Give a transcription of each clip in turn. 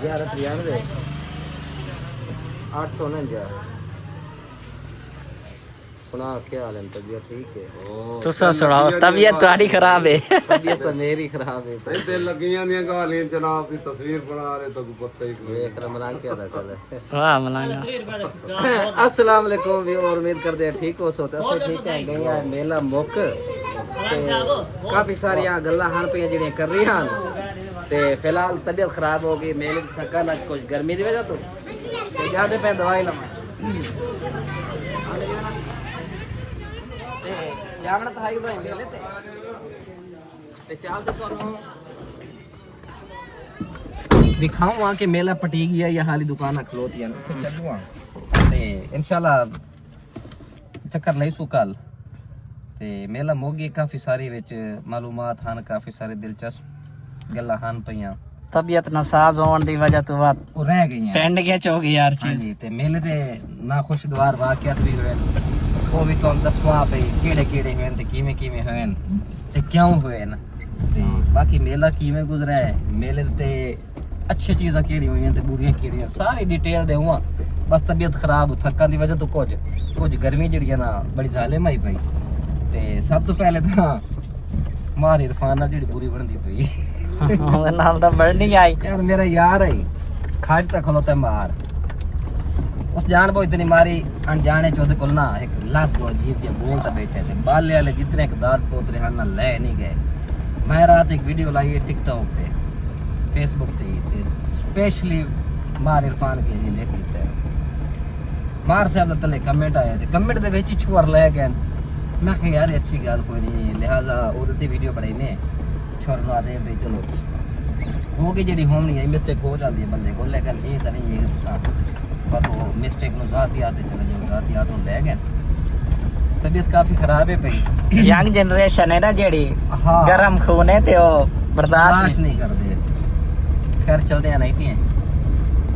1193 849 सुना क्या हाल है तबीयत ठीक है तुसा सुनाओ तबीयत तुम्हारी खराब है तबीयत तो मेरी खराब है सही दिल लगियां दी गालियां जनाब दी तस्वीर बना रहे तो पता ही कोई देख रमलान क्या था चल वाह मलाना अस्सलाम वालेकुम भी और उम्मीद करते हैं ठीक हो सोते असो ठीक है गई है मेला मुक ते काफी सारी गल्लां हन पे जेड़ियां कर रही हन ते फिलहाल तबीयत खराब हो गई मेले थका ना कुछ गर्मी की वजह तो ज्यादा पे दवाई लवा ते जावण तो हाई दवाई मेले ते चाल तो ਤੁਹਾਨੂੰ दिखाऊं कि मेला पटी गया या हाली दुकाना खलोती हैं फिर चलूँ ते इंशाल्लाह चक्कर नहीं सू कल ते मेला मोगी काफी सारी विच मालूमात हन काफी सारी दिलचस्प गल्लां हन पईयां तबीयत नासाज होने की वजह तो बात वो रह गई हैं पेंड के चो गई यार चीज जी ते मेले ते ना खुशगवार वाकयात भी हुए वो भी तो दसवां पे केड़े केड़े हुए ते किवें किवें हुए ते क्यों हुए ते बाकी मेला किवें गुजरा है मेले ते अच्छी चीज़ां केड़ी हुई ते बुरियां केड़ियां सारी डिटेल देवां बस तबीयत खराब थक्कां दी वजह तो कुछ गर्मी जेड़ी है ना बड़ी जालिम आई पई ते सब तो पहले तो मार इरफान नाल जेड़ी बुरी बनदी पई ओदे नाल दा बढ़नी आई यार मेरा यार है खाज तक खलोता मार उस जान बोझ इतनी मारी अनजाने चौधे को ना एक लाख अजीब जिहा बोलता बैठे थे बाले वाले जितने एक दाद पोतरे हन ना ले नहीं गए मैं रात एक वीडियो लाई है टिकटॉक पे फेसबुक ते स्पेशली मार इरफान के लिए लिख दिता है मार साहब दा तले कमेंट आया थे कमेंट दे विच छुर ले गए मैं कहा यार अच्छी गल कोई नहीं लिहाजा ओदे ते वीडियो बनाई ने छोर ला दे भाई चलो हो गई जेडी होनी है मिस्टेक हो जाती है बंदे को लेकिन ये तो नहीं है पर वो मिस्टेक नु जाती आते चले जाओ जाती आते ले गए तबीयत काफी खराब है भाई यंग जनरेशन है ना जेडी हाँ गरम खून है ते ओ बर्दाश्त नहीं कर दे खैर चलते हैं नहीं थी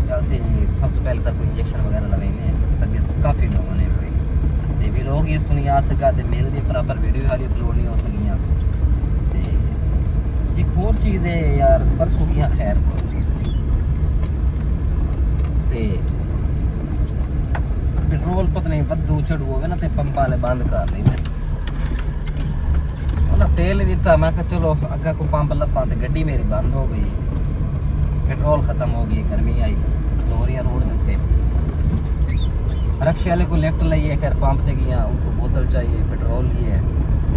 चलते सब तो पहले तक कोई इंजेक्शन वगैरह लगेंगे तबीयत काफ़ी डाउन है भाई ते भी लोग इस दुनिया आ सका ते मेरे लिए प्रॉपर वीडियो वाली अपलोड नहीं हो सकियां ते एक और चीज़ है यार परसों की खैर ते पेट्रोल पता नहीं बदू चढ़ू होवे ना ते पंप वाले बंद कर लेंगे उन्हें तेल नहीं दिता मैं कहा चलो अगर कोई पंप लपा तो गड्डी मेरी बंद हो गई पेट्रोल खत्म हो गई गर्मी आई लोरिया रोड देते रक्शे वाले को लेफ्ट लाइए खैर पंप ते गया उनको बोतल चाहिए पेट्रोल लिए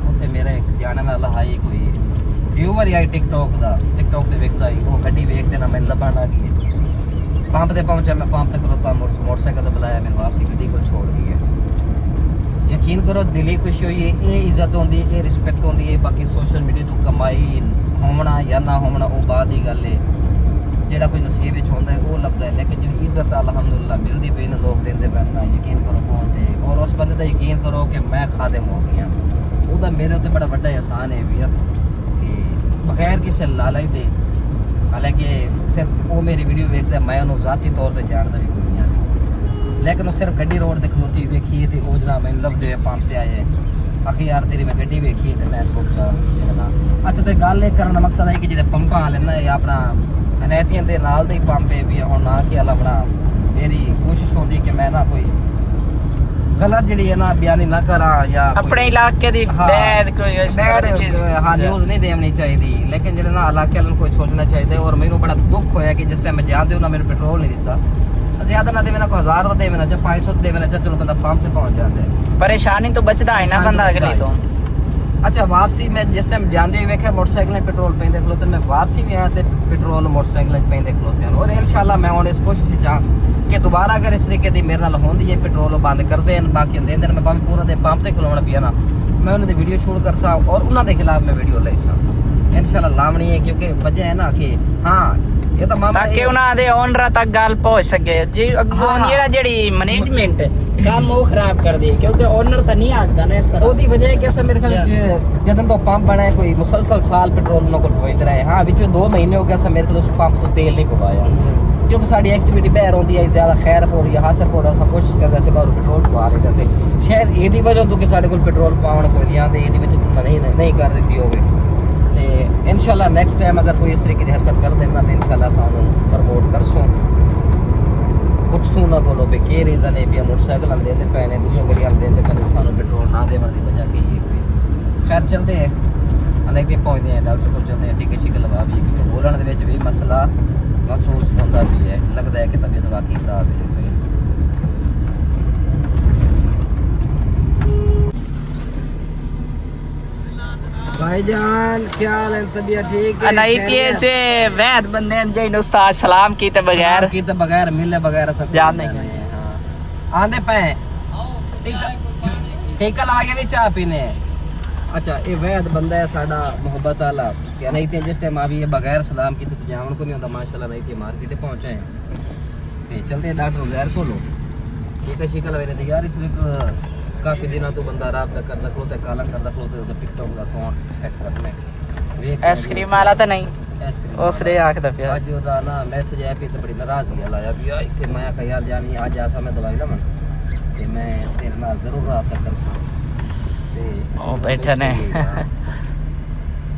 उत्ते मेरा एक जाने वाला हाई कोई व्यूवर आई टिकटॉक ते वेखता ही वो गड्डी वेखते ना मैं लभन लग गई पंप ते पहुंचा मैं पंप तक खलोता मोटरसाइकिल ते बुलाया मैंने वापसी गड्डी को छोड़ दी है यकीन करो दिली खुशी हुई है ये इज्जत होंदी है ये रिस्पेक्ट होंदी है बाकी सोशल मीडिया तो कमाई होना या ना होना वो बाद की गल है जेड़ा कोई नसीब विच होंदा है वो लगता है लेकिन जी इज्जत अल्हम्दुलिल्लाह मिलती पे लोग देंदे पैंदा यकीन करो कौन थे और उस बंदे का यकीन करो कि मैं खादिम हो गया वो मेरे उत्ते बड़ा बड़ा एहसान है भैया कि बगैर किसी लालच दे हालांकि सिर्फ वो मेरी वीडियो वेखता है मैं उन्होंने ज़ाती तौर पर जानता भी कोई नहीं लेकिन वो सिर्फ गड्डी रोड से खलोती वेखी तो वो जनाब मैंने लभदे पंप ते आए आखिर यार तेरी मैं गड्डी वेखी तो मैं सोचा अच्छा तो गल ये करने का मकसद है कि जो पंपा वाले ना अपना अनैतियां दे नाल दे पंप है भी हुण ना कि अल्लाह मेरी कोशिश होती कि मैं ना कोई गलत जी है ना बयानी ना करा या अपने इलाके दी बैड कोई चीज हाँ न्यूज़ नहीं देनी चाहिए लेकिन जो ना इलाके वालों को सोचना चाहिए और मैनू बड़ा दुख होया कि जिस टाइम मैं जाते हो ना मैंने पेट्रोल नहीं दिता ज्यादा ना देवे ना कोई 1000 देवे ना जब 500 देवे ना चलो बंदा पंप पे पहुंच जाता है परेशानी तो बचदा है ना बंदा अगली तो अच्छा वापसी मैं जिस टाइम जाते हुए वेख्या मोटरसाइकिल पेट्रोल पेंदे खलोते मैं वापसी भी आया तो पेट्रोल मोटरसाइकिल पेंदे खलोते हैं और इंशाल्लाह मैं हुण इस कोशिश कि दोबारा अगर इस तरीके की मेरे नाल होंदी है पेट्रोल बंद कर देन बाकी देंदे मैं भावें पूरा दिन पंप ते खलोना पिया ना मैं उन्होंने वीडियो शूट कर सा और उन्होंने खिलाफ मैं वीडियो ले सा इंशाल्लाह लावनी है क्योंकि वजह है ना कि हाँ ये तो मामला ताकि उन्हां दे ओनर तक गल पहुंच सके जी अगों जेड़ी मैनेजमेंट काम वो खराब कर दी क्योंकि ओनर तो नहीं आखदा ना इस तरह ओदी वजह है कि अस मेरे ख्याल जदन तो पंप बना है कोई मुसलसल साल पेट्रोल उन्होंने को पहुंच रहा है हाँ विच 2 महीने हो गया अस मेरे ख्याल उस पंप तो तेल नहीं पवाया क्योंकि साड़ी एक्टिविटी बाहर होती है ज्यादा खैर हो रही है हासिल हो रहा सब कोशिश करते से बाहर पेट्रोल पवा लेते से शायद एदी वजह तो कि साडे कोल पेट्रोल पावन कोई नहीं आंदे एदी वजह नहीं कर देती होवे ते इंशाल्लाह नेक्स्ट टाइम अगर कोई इस तरीके की हरकत कर देना तो इंशाल्लाह सानू प्रमोट करसूं रीज़न है भी मोटरसाइकिल आंदे ते पैने दूसरी गड्डी आंदे ते पहले सानू पेट्रोल ना देवन दी वजह की है कोई खैर चलते हैं अनेक दिन पहुंचते हैं डॉक्टर को चलते हैं टिकट शिकल लगा भी क्योंकि बोलने दे विच भी मसला महसूस होता भी है लगता है कि तबीयत वाकई खराब है कोई भाईजान क्या हाल है तबीयत ठीक है अनाइतिये से वैद बंदे जे उस्ताद सलाम की ते बगैर की तो बगैर मिले बगैर सब जान नहीं हां आंदे पे ठीक आ गया भी चाय पीने अच्छा ये वैद बंदा है साडा मोहब्बत वाला क्या नहीं थे जिस टाइम अभी ये बगैर सलाम की तो जावन को नहीं होता माशाल्लाह नहीं थे मार्केट पहुंचे हैं ते चलते डॉक्टर उजैर को लो ठीक है शिकल वेरे तो यार तू एक काफी दिनों तो बंदा रात कर रखो ते काला कर रखो ते टिकटॉक का अकाउंट सेट करने आइसक्रीम वाला तो नहीं आइसक्रीम उसरे आखदा पिया आज ओदा ना मैसेज आया पे तो बड़ी नाराजगी लाया भी आ इथे मैं कहा यार जानी आज आसा मैं दवाई लवन ते मैं तेरे नाल जरूर रात कर सा ते ओ बैठे ने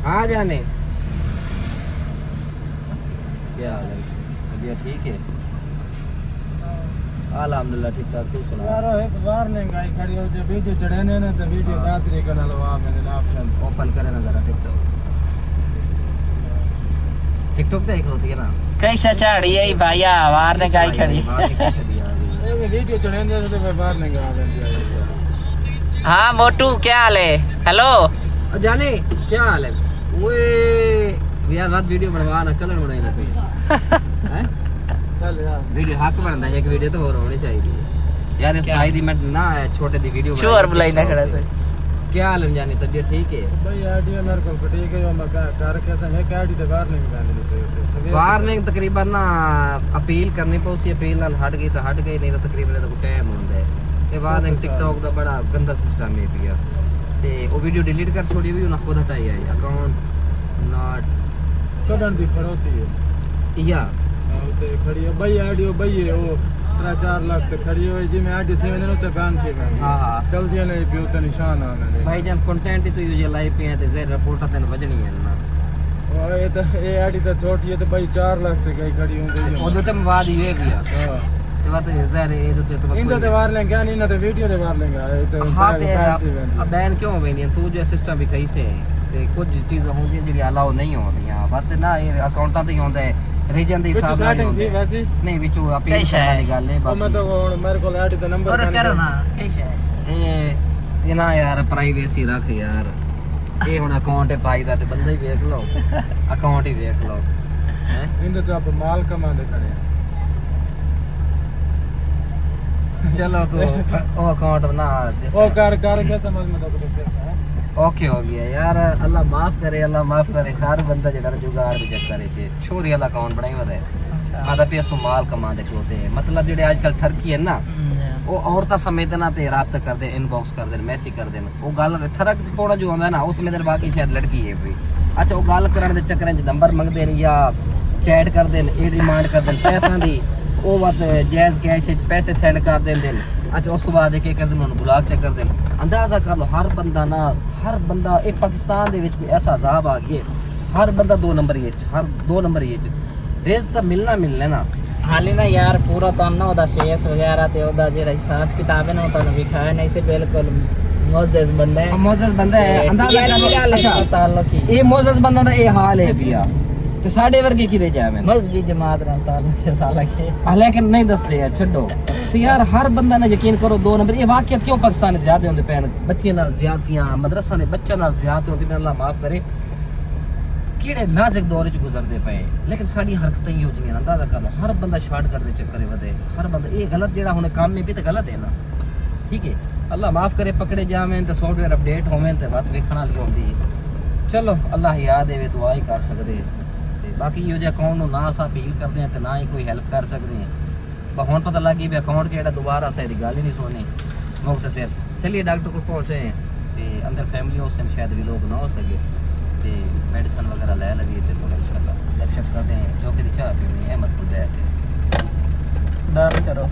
आ जाने क्या हाल है तबीयत ठीक है अल्हम्दुलिल्लाह ठीक ठाक तू सुना यार एक बार ने गाय खड़ी हो जो वीडियो चढ़ाने ने तो वीडियो का तरीका ना लवा मैंने ऑप्शन ओपन करे ना जरा टिकटॉक देख लो थी ना कैसा चढ़ी है भैया वार ने गाय खड़ी ये वीडियो चढ़ाने से तो बाहर ने गा दे हाँ मोटू क्या हाल है हेलो जाने क्या हाल है ओए यार रात वीडियो बनवा ना कलर बनाई ना कोई हैं चल यार वीडियो हक बनता है एक वीडियो तो और होनी चाहिए यार इस भाई दी मैं ना छोटे दी वीडियो चोर बुलाई ना खड़ा से क्या हाल है जानी तबीयत ठीक है भाई आईडी मेरे को ठीक है मैं कर कैसा है कि आईडी तो बाहर नहीं गाने चाहिए वार्निंग तकरीबन ना अपील करनी पौसी अपील नाल हट गई तो हट गई नहीं तो तकरीबन तो टाइम होंदा है ये वार्निंग टिकटॉक दा बड़ा गंदा सिस्टम है पिया ते वो वीडियो डिलीट कर छोड़ी हुई ना खुद हटाई है अकाउंट नॉट कदन दी खड़ोती है या ते खड़ी है भाई आईडी भाई है वो 3-4 लाख ते खड़ी है जी मैं आईडी थे मैंने तो बैन थी मैं हां हां चल दिया नहीं पियो तो निशान आ मैंने भाई जान कंटेंट तो ये लाइव पे है ते जेर रिपोर्ट तन वजनी है ना और ये तो ये आईडी तो छोटी है तो भाई 4 लाख ते गई खड़ी हो गई ओदे ते मवाद ये भी है हां ते बात जेर ये तो इन तो वार लेंगे नहीं ना तो वीडियो दे वार लेंगे ये तो हाँ ते बैन क्यों वेंदी तू जो सिस्टम भी कही से ते कुछ चीज़ होंदी जेडी अलाउ नहीं होंदियां बात ना ये अकाउंटां ते होंदा है रीजन दे हिसाब नाल सेटिंग थी वैसे नहीं विचो अपील करने वाली गल है ਉਹ ਮੈਂ ਤਾਂ ਹੁਣ ਮੇਰੇ ਕੋਲ ਆਈਡੀ ਦਾ ਨੰਬਰ और करो ना कैसा है ये ना यार प्राइवेसी रख यार ये हुन अकाउंट है पाई दा ते बंदा ही देख लो अकाउंट ही देख लो हैं इंदे तो आप माल कमाने खड़े चलो तो ओ अकाउंट बना ओ कर क्या समझ में तो कुछ ऐसा है ओके हो गया यार अल्लाह माफ करे हर बंदा जेड़ा जुगाड़ दे चक्कर च छोरी वाला अकाउंट बनाई वदे आदा पे माल कमा दे खलोते मतलब जेड़े आजकल ठरकी है ना वो औरतां समेत ना ते राब्ता कर दे इनबॉक्स कर दे मैसेज कर दे वो गल ठरक थोड़ा जो होंदा ना उसमें देर बाकी शायद लड़की है कोई अच्छा वो गल करन दे चक्करें च नंबर मंगदे न या चैट कर देन ए डिमांड कर देन पैसा दी वो बात जायज कैश पैसे सेंड कर देंदे अच्छा उस बाद के कर देन ब्लॉक चेक कर देन अंदाजा कर लो हर बंदा एक पाकिस्तान दे विच कोई ऐसा अजाब आ गया हर बंदा 2 नंबर ये हर 2 नंबर ये रिस्क तो मिलना ना हाली ना यार पूरा तो ना ओदा फेस वगैरह ते ओदा जेड़ा हिसाब किताब है ना तो दिखाया नहीं से बिल्कुल मोजेस बंदा है अंदाजा कर लो अच्छा ताल्लुक ही ये मोजेस बंदा दा ये हाल है पिया ते साडे वर्गे की दे जावे मजहबी जमात नाल ताल्लुक है साला के लेकिन नहीं दसदे यार छड्डो तो यार हर बंदा ने यकीन करो 2 नंबर ये वाकई क्यों पाकिस्तान में ज्यादा होंदे पैन बच्चे नाल ज्यादतियां मदरसा दे बच्चों नाल ज्यादती होंदी मैं अल्लाह माफ करे किड़े नाजुक दौर च गुजरदे पे लेकिन साडी हरकतां ही हो जियां अंदाजा कर लो हर बंदा शॉर्टकट दे चक्कर वदे हर बंदा ये गलत जेड़ा हुन काम में भी तो गलत है ना ठीक है अल्लाह माफ करे पकड़े जावें ते सॉफ्टवेयर अपडेट होवें ते बात वेखण वाली होंदी है चलो अल्लाह याद देवे दुआ ही कर सकदे ते बाकी यो जे अकाउंट नु ना असां अपील करदे हैं ते ना ही कोई हेल्प कर सकदे हैं पर हुन पता लग गई भी अकाउंट जेड़ा दोबारा असां दी गल ही नहीं सुननी मुख्तसर चलिए डॉक्टर को पहुंचे हैं ते अंदर फैमिली हो शायद भी लोग ना हो सके ते मेडिसिन वगैरह ले लगी ते थोड़ा इंशाल्लाह गपशप करते हैं जो कि चाह पीनी है मत खुद है डर करो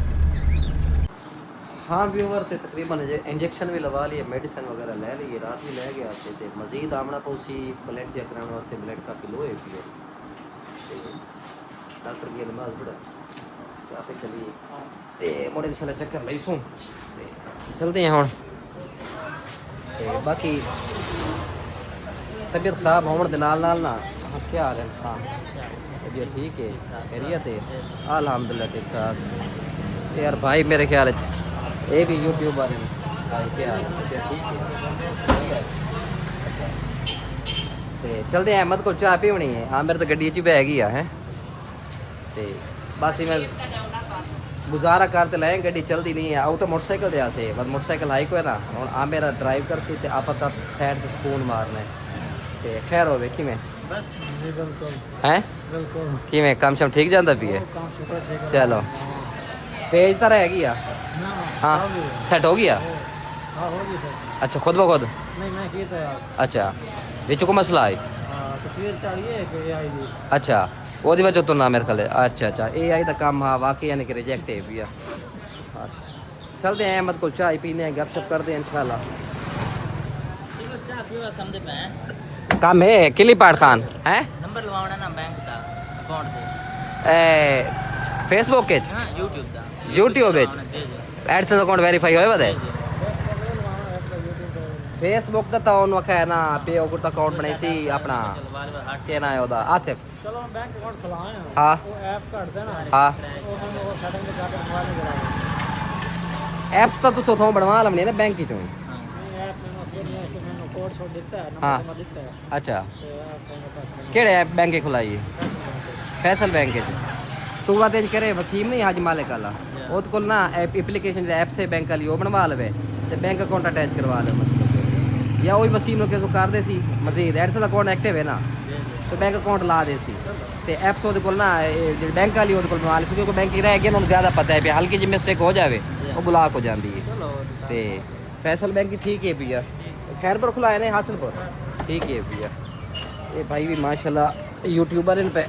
हाँ व्यूवर ते तकरीबन इंजेक्शन भी लगा लिए मेडिसिन वगैरह ले लिए रात भी ले गया ते मजीद आमना पौसी ब्लड चेक कराने वास्ते ब्लड काफ़ी लो है डॉक्टर की नमाज पढ़ा ਆਪੇ ਚਲੀਏ ਤੇ ਮੋੜੇ ਇਨਸ਼ਾਅੱਲਾ ਚੱਕਰ ਲਈ ਸੂ ਤੇ ਚਲਦੇ ਹਾਂ ਹੁਣ ਤੇ ਬਾਕੀ ਤਬੀਅਤ ਖਰਾਬ ਹੋਣ ਦੇ ਨਾਲ ਨਾਲ ਨਾ ਕੀ ਹਾਲ ਹੈ ਹਾਂ तबीयत ठीक है खैरियत है अल्हम्दुलिल्लाह ठीक ठाक यार भाई मेरे ख्याल ये भी यूट्यूबर है भाई क्या हाल है तबीयत ठीक है ते चलते हैं अहमद को चाह पीवनी है हाँ मेरे तो गड्डी च बह गई है ते बस मैं गुजारा करते लाए गड्डी चलती नहीं है आओ तो मोटरसाइकिल दे से बस मोटरसाइकिल हाई को है ना हुण आ मेरा ड्राइव कर सी ते आप साइड से सुकून मारना है ते खैर होवे किवें हैं किवें काम शाम ठीक जांदा पी है चलो पेज तो रह गया हाँ सेट हो गया अच्छा खुद ब खुद अच्छा विच को मसला है अच्छा वो वजह तो ना मेरे ख्याल अच्छा अच्छा AI का काम हाँ वाकई यानी कि रिजेक्ट है भी चलते हैं अहमद को चाय पीने हैं गपशप करते हैं इंशाल्लाह काम है किली पाठ खान है नंबर लवाना ना बैंक का अकाउंट दे फेसबुक के हां YouTube दा YouTube पे एडसेंस अकाउंट वेरीफाई होए बदे फेसबुक दा तो उन वखा है ना पे ओकर अकाउंट बनाई सी अपना के ना है ओदा आसिफ चलो बैंक अकाउंट खुलाए हां वो ऐप कट देना हां वो सेटिंग पे जाकर बनवा लेंगे एप्स तो तू सोथों बनवा लमनी ना बैंक की तू ऐप में उसके लिए तो मैंने कोड छोड़ देता है हाँ। नंबर देता है अच्छा तो ऐप मेरे पास केड़े ऐप बैंक के खुलाई है फैसल बैंक के तू बात इंज करे वसीम नहीं हाजी मालिक वाला ओद कोल ना एप्लीकेशन ऐप से बैंक वाली वो बनवा लवे ते बैंक अकाउंट अटैच करवा ले मतलब या वही वसीम नो के कर दे सी मजीद एडसेंस अकाउंट एक्टिव है ना तो बैंक अकाउंट ला दे सी ते ऐप्स ओद कोल ना बैंक वाली ओद कोल बनवा ले क्योंकि बैंक की रह गया उन्हें ज्यादा पता है हल्की जी मिस्टेक हो जावे वो ब्लॉक हो जाती है ते फैसल बैंक की ठीक है भैया खैरपुर खुलाए ने हासिलपुर ठीक है भैया ये भाई भी माशाल्लाह यूट्यूबर इन पे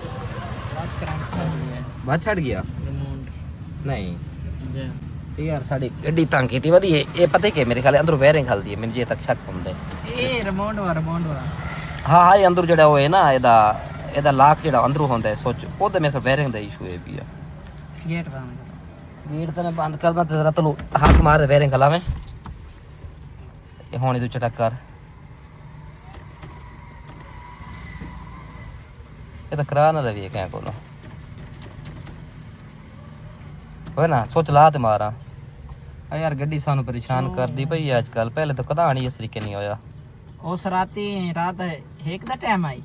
बात छड़ गया नहीं जी यार साड़ी गड्डी तंग की थी वधी ये पता है कि मेरे ख्याल अंदर वायरिंग खलदी है मेरे जे तक शक हुंदा है ए रिमोट वाला हाँ हाँ ये अंदर जड़ा होए ना एदा लाक जड़ा अंदर होंदा है सोच ओ तो मेरे ख्याल वायरिंग दा इशू है भैया गेट बंद गेट तो मैं बंद करदा ते जरा तू हाथ मार वायरिंग खला में ये होनी तू चटक कर ये तो करा ना रही है क्या कोलो होए ना सोच ला ते मारा यार गड्डी सानू परेशान कर दी भाई आजकल पहले तो कदा नहीं इस तरीके नहीं होया उस राती रात एक दा टाइम आई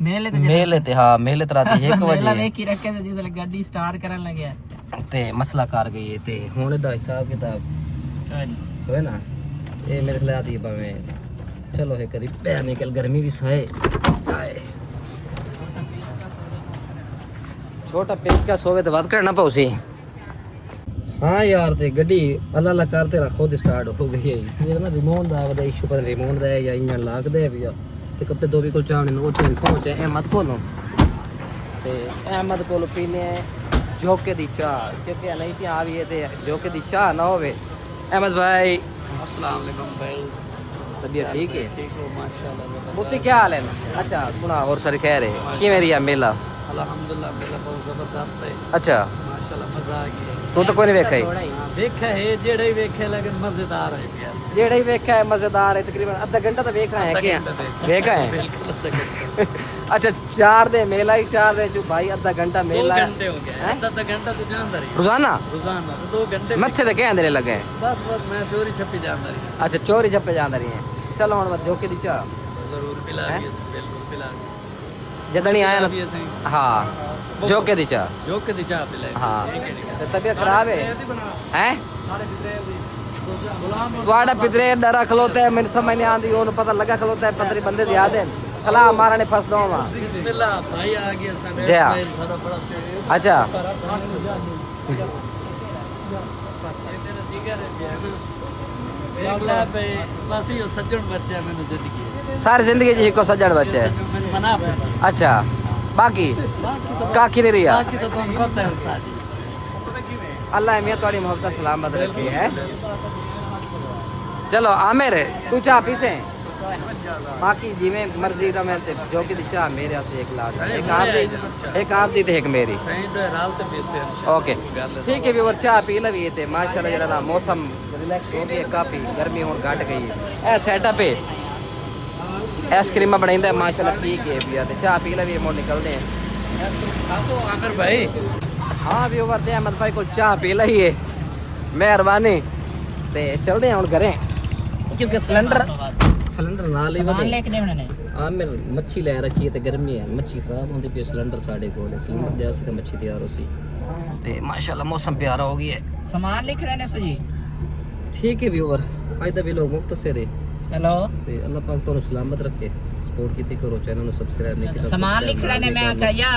मेले ते हाँ मेले ते राती 1 मेला बजे वेख के रखे ते जिसले गाड़ी स्टार्ट करन लगे ते मसला कर गई ते हुन दा हिसाब किताब होए ना ये मेरे ख्याल आती है भावे चलो है करीब पैर निकल गर्मी भी सहे आए छोटा पेच का सोवे तो बात करना पौसी हाँ यार ते गड्डी अल्लाह अल्लाह करते रहा खुद स्टार्ट हो गई है ये ना रिमोट दा वदा इशू पर रिमोट दा है या इंजन लाक दे भैया ते कपड़े दो भी कोल चावने नो चैन पहुंचे अहमद कोलो ते अहमद कोलो पीने जोके दी चाह क्योंकि नहीं थी आ भी है ते जोके दी चाह ना होवे अहमद भाई अस्सलाम वालेकुम भाई तबीयत ठीक है ठीक हो माशाल्लाह मुफ्ती क्या हाल है अच्छा सुना और सारे खैर है कि मेरी मेला अल्हम्दुलिल्लाह मेला बहुत जबरदस्त है अच्छा माशाल्लाह मजा आ गया तू तो कोई नहीं वेखा ही वेखा है जेड़ा ही वेखे लेकिन मजेदार है यार जेड़ा ही वेखा है मजेदार है तकरीबन आधा घंटा तो वेखा है क्या वेखा है बिल्कुल आधा घंटा अच्छा 4 दे मेला ही 4 दे जो भाई आधा घंटा 2 मेला है घंटे हो गए आधा घंटा तो जानदा रही रोजाना रोजाना तो 2 घंटे मत्थे ते क्या अंदर लगे हैं बस मैं चोरी छप्पी जानदा रही अच्छा चोरी छप्पे जांदा रही है चलो हुन मत जोके दी चाह जरूर पिला हैं? बिल्कुल पिला जदनी आया ना हाँ जोके दी चाह जोके दी चाह पिला हाँ ते तबीयत खराब है हैं ਤੁਹਾਡਾ ਪਿਤਰੇ ਡਰਾ ਖਲੋਤਾ ਹੈ ਮੈਨੂੰ ਸਮਝ ਨਹੀਂ ਆਂਦੀ ਉਹਨੂੰ ਪਤਾ ਲੱਗਾ ਖਲੋਤਾ ਹੈ ਪੰਦਰੀ ਬੰਦੇ ਯਾਦ ਹੈ ਸਲਾਮ ਮਾਰਨੇ ਫਸ ਦਵਾਂ बिस्मिल्लाह भाई आ गया साडे जय। इस्माइल साडा बड़ा अच्छा तेरा जिगर है देख ले भाई बस यो सज्जन बच्चा है मैंने जिंदगी सारी जिंदगी जी को सज्जन बच्चे है मैंने मना पे अच्छा बाकी बाकी तो काकी नहीं रिया बाकी तो तुम पता है उस्ताद जी अल्लाह मियां थोड़ी मोहब्बत सलामत रखी है चलो आमिर तू चाह पीसे बाकी जिवें मर्जी रवें ते जो कि चाह मेरे वास्ते 1 लाख एक आप दी ते एक मेरी ओके ठीक है व्यूअर चाह पी लवी ते माशाल्लाह जरा ना मौसम रिलैक्स हो गया काफी गर्मी हुन घट गई है ए सेटअप है आइसक्रीम बनाइंदा है माशाल्लाह ठीक है भैया ते चाह पी लवी मोड़ निकलदे हैं आमिर भाई हाँ व्यूअर ते अहमद भाई को चाह पी लई है मेहरबानी ते चलदे हैं हुन घरे क्योंकि सिलेंडर नाल ही सामान लेके देवने ने आमिर मच्छी ले रखी है ते गर्मी है मच्छी खराब होंदी पे सिलेंडर साडे कोल है सिलेंडर दे सी ते मच्छी तैयार होसी ते माशाल्लाह मौसम प्यारा हो गया है सामान लिख रहे ने सजी ठीक है व्यूअर आज दा भी लोग मुख्तसर है हेलो ते अल्लाह पाक तुहानू सलामत रखे सपोर्ट कीती करो चैनल नु सब्सक्राइब नहीं कीता सामान लिख रहे ने मैं कहा या